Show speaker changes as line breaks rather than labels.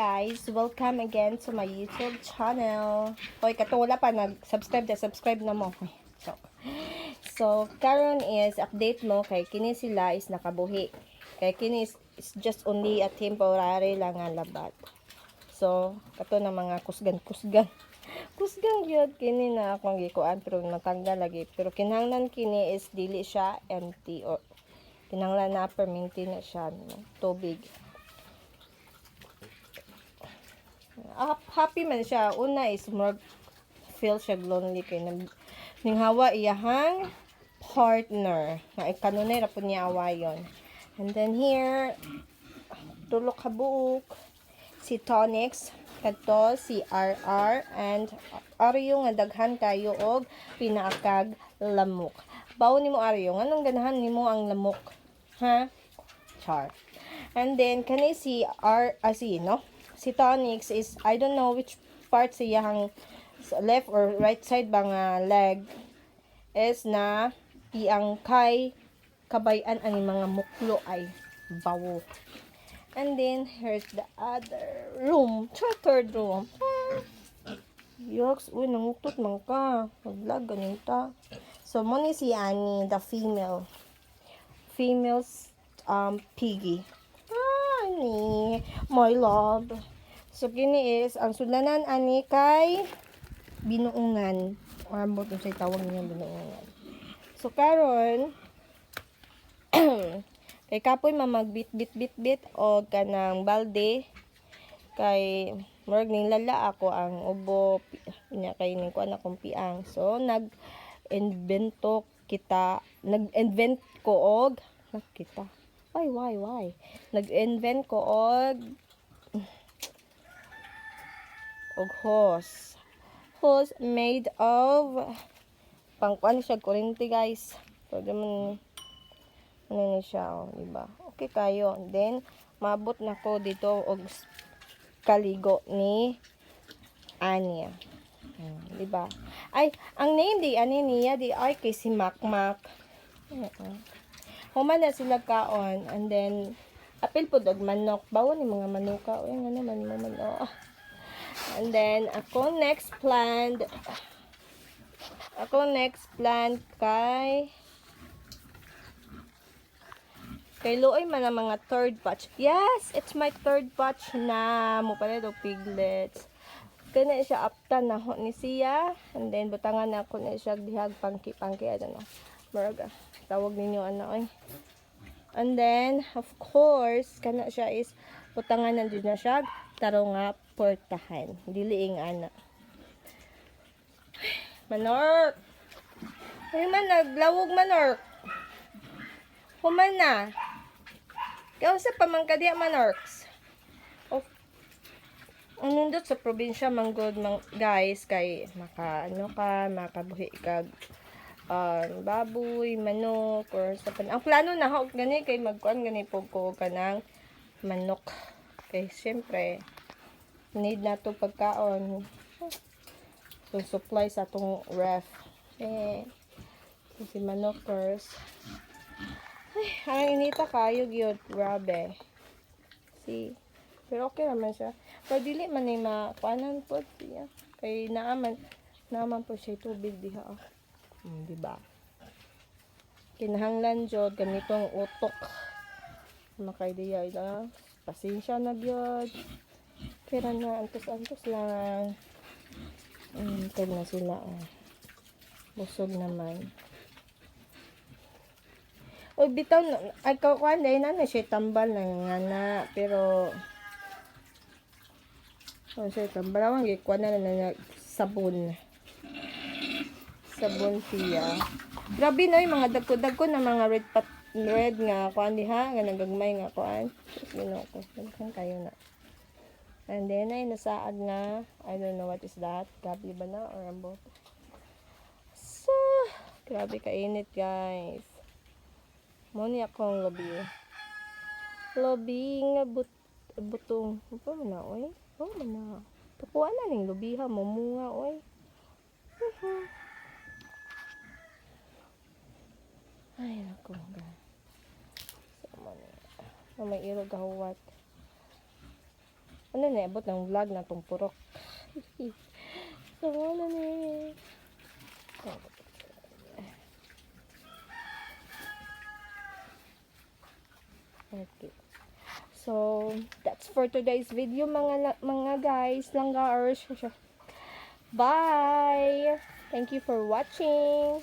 guys! Welcome again to my YouTube channel. Hoy, katula pa nag-subscribe na mo. So, karon is update mo kay kini sila is nakabuhi. Kay kini is just only a temporary lang nga labat. So, kato na mga kusgan. Kusgan gyud kini na akong gikuan pero natanggal lagi. Pero kinahanglan kini is dili siya empty or kinahanglan na permanente na siya no? Tubig. Happy man siya. Una is more feel siya lonely kay ning hawa iyahang partner nga kanunay ra pud niya awayon. And then here tulo ka buok si Tonix kadto si RR and Aryo nga daghan kayo og pinaakag lamok. Bawo nimo Aryo nganong ganahan nimo ang lamok? Ha? Char. And then kani si si Tonix is, I don't know which part siya hang left or right side bang leg is na iyang kay kabayan ani mga muklo ay bawo. And then here's the other room, third room. Yoks, uy nanguktot man ka. Maglag ganin ta. So mo ni si Annie, the females piggy. Ani, my love. So, kini is, ang sudlanan ani kay binuungan. O, ambot yung say tawag niya binuungan. So, karon kay kapoy mamagbit o kanang balde kay murag ning lala ako ang ubo niya kay ning kuan akong piang. So, nag-invent ko og kita. Why? Nag-invent ko og hose made of pangkuan siya kuryente guys. So naman ano siya diba? Okay kayo. Then mabot na ko dito og kaligo ni Anya. Diba? Ay, ang name di ani niya di ay kay si Makmak. Human na sila kaon and then apil po og manok. Bawon ni mga manuka. Uy nga naman mo man And then, ako next plant kay Luoy man ang mga third batch. Yes, it's my third batch na. Mo pala do piglets. Kana siya aptan na ho ni siya. And then, butangan na ako na siya dihag pangki, ano. Maraga. Tawag ninyo, ano, And then, of course, kana siya is, butangan na din na siya. Taro nga, portahan. Diliing ana. Manork! Ay man, naglawog manork. Human na. Kaya sa pamangkadya manorks. Nindot sa probinsya manggod guys kay makabuhi kag baboy, manok or sa ang plano na ho gani kay magkuan gani pog ko kanang manok. Kay syempre need na to pagkaon. So supply sa atong ref. Si manok first. Ay, ang inita kayo gyud, grabe. Pero okay naman siya. Pero dili man ay makuanan po siya. Kay naaman po siya tubig diha. Diba? Kinahanglan jud ganitong utok. Makay diya ila. Pasensya na gyud. Pero na antos lang. Kaya na sila. Busog naman. O bitaw ay kakuan dahil na siya tambal na pero siya tambal ang gikuan na sabon siya. Grabe na yung mga dagko na mga red nga kuan diha nga nagagmay nga kuan. Ginoko ko kayo na. And then ay nasaad na I don't know what is that. Gabi ba na or ambot. So, grabe kainit guys. Muni akong lobby nga butong pa man na oy. Man na. Tapuan na ning lobiha mo munga oy. Ay nako ga. May irog gahuwat. Ano na, abot ng vlog na tong purok. So, ano na Okay. So, that's for today's video, mga guys, langgars. Bye! Thank you for watching.